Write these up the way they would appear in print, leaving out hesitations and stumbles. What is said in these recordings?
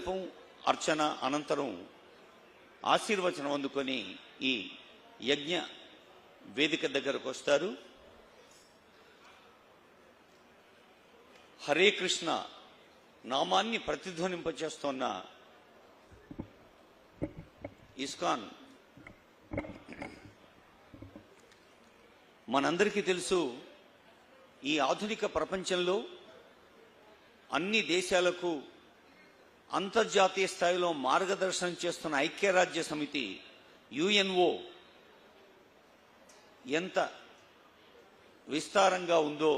మండపం అర్చన అనంతరం ఆశీర్వచనం అందుకొని ఈ యజ్ఞ వేదిక దగ్గరకు వస్తారు. హరే కృష్ణ నామాన్ని ప్రతిధ్వనింపచేస్తున్న ఇస్కాన్ మనందరికీ తెలుసు, ఈ ఆధునిక ప్రపంచంలో అన్ని దేశాలకు అంతర్జాతీయ స్థాయిలో మార్గదర్శనం చేస్తున్న ఐక్యరాజ్య సమితి యుఎన్ఓ ఎంత విస్తారంగా ఉందో,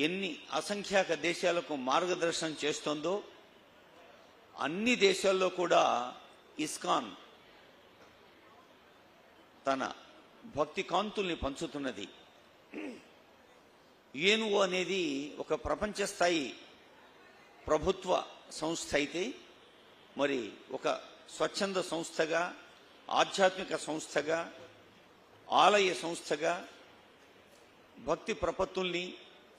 ఎన్ని అసంఖ్యాక దేశాలకు మార్గదర్శనం చేస్తుందో, అన్ని దేశాల్లో కూడా ఇస్కాన్ తన భక్తి కాంతుల్ని పంచుతున్నది. యుఎన్ఓ అనేది ఒక ప్రపంచ స్థాయి ప్రభుత్వ సంస్థ అయితే, మరి ఒక స్వచ్ఛంద సంస్థగా, ఆధ్యాత్మిక సంస్థగా, ఆలయ సంస్థగా భక్తి ప్రపత్తుల్ని,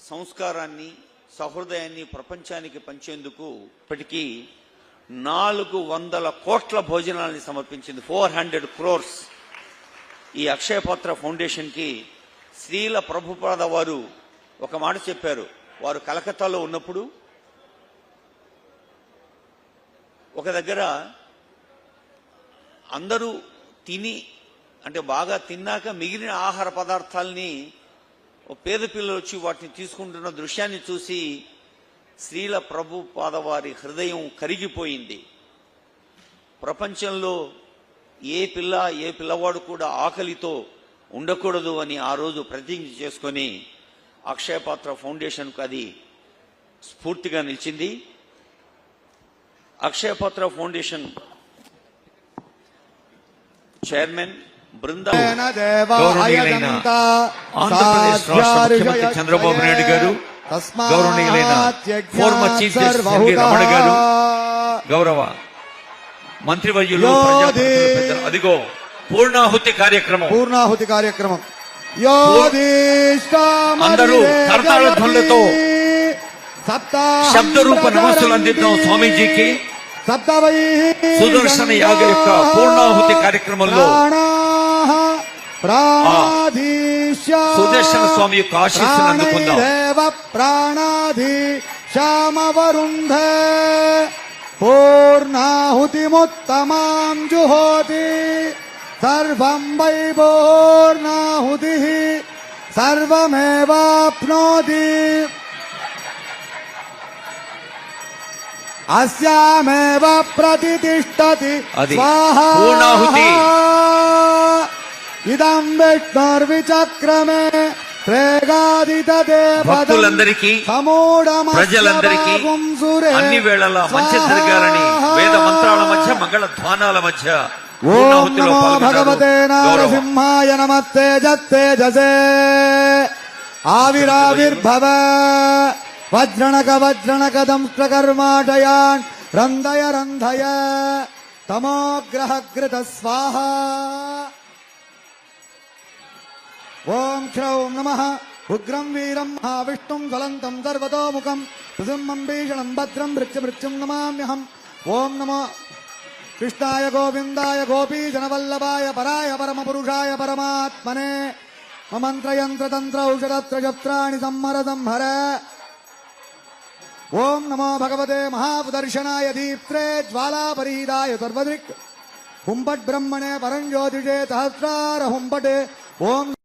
సంస్కారాన్ని, సహృదయాన్ని ప్రపంచానికి పంచేందుకు ఇప్పటికీ 400 కోట్ల భోజనాలని సమర్పించింది. 400 crores. ఈ అక్షయపాత్ర ఫౌండేషన్కి శ్రీల ప్రభుపాద వారు ఒక మాట చెప్పారు. వారు కలకత్తాలో ఉన్నప్పుడు ఒక దగ్గర అందరూ తిని, అంటే బాగా తిన్నాక మిగిలిన ఆహార పదార్థాలని పేద పిల్లలు వచ్చి వాటిని తీసుకుంటున్న దృశ్యాన్ని చూసి శ్రీల ప్రభుపాద వారి హృదయం కరిగిపోయింది. ప్రపంచంలో ఏ పిల్లవాడు కూడా ఆకలితో ఉండకూడదు అని ఆ రోజు ప్రతిజ్ఞ చేసుకొని అక్షయపాత్ర ఫౌండేషన్కు అది స్ఫూర్తిగా నిలిచింది. అక్షయపాత్ర ఫౌండేషన్ చైర్మన్ బృందా గౌరవనీయులైన ఆంధ్రప్రదేశ్ రాష్ట్ర ముఖ్యమంత్రి చంద్రబాబు నాయుడు గారు, గౌరవనీయులైన former chief justice NV Ramana గారు, గౌరవ మంత్రివర్యులు, ప్రజాప్రతినిధులు, అదిగో పూర్ణాహుతి కార్యక్రమం అందరూ కర్తాళ ధ్వనులతో శబ్ద రూప నమస్సులు అందిద్దాం స్వామీజీకి. సుదర్శన యాగ యొక్క పూర్ణాహుతి కార్యక్రమంలో సుదర్శన స్వామి యొక్క ఆశీస్సులు అందుకుందాం. ప్రాణాధీశామవరుంధే పూర్ణాహుతిముత్తమాం జుహోతి సర్వం వై పూర్ణాహుతిః సర్వమేవాప్నోతి అస్యామేవ ప్రతిష్ఠతి స్వాహా ఇదం విష్ణుర్విచక్రమే భక్తులందరికీ, ప్రజలందరికీ అన్ని వేళలా మంచి జరగాలని వేద మంత్రాల మధ్య, మంగళ ధ్వానాల మధ్య ఓం నమో భగవతే నారసింహాయ నమస్తే జత్తేజసే ఆవిరావిర్భవ వజ్రణక దంష్ట్రకర్మాటయాన్ రంధయ తమోగ్రహకృత స్వాహ. ఓం క్షౌం నమః ఉగ్రం వీరం మహావిష్ణుం జ్వలంతం సర్వతోముఖం నృసింహం భీషణం భద్రం మృత్యుం నమామ్యహం. ఓం నమో కృష్ణాయ గోవిందాయ గోపీజనవల్లభాయ పరాయ పరమపురుషాయ పరమాత్మనే మంత్రయంత్రతంత్ర ఔషధత్రజప్త్రాణి సంహర. ఓం నమో భగవతే మహాపుదర్శనాయ దీప్త్రే జ్వాలాపరీదాయ సర్వదృక్ హుంపట్ బ్రహ్మణే పరంజ్యోతిషే సహస్రార హుంపటే. ఓం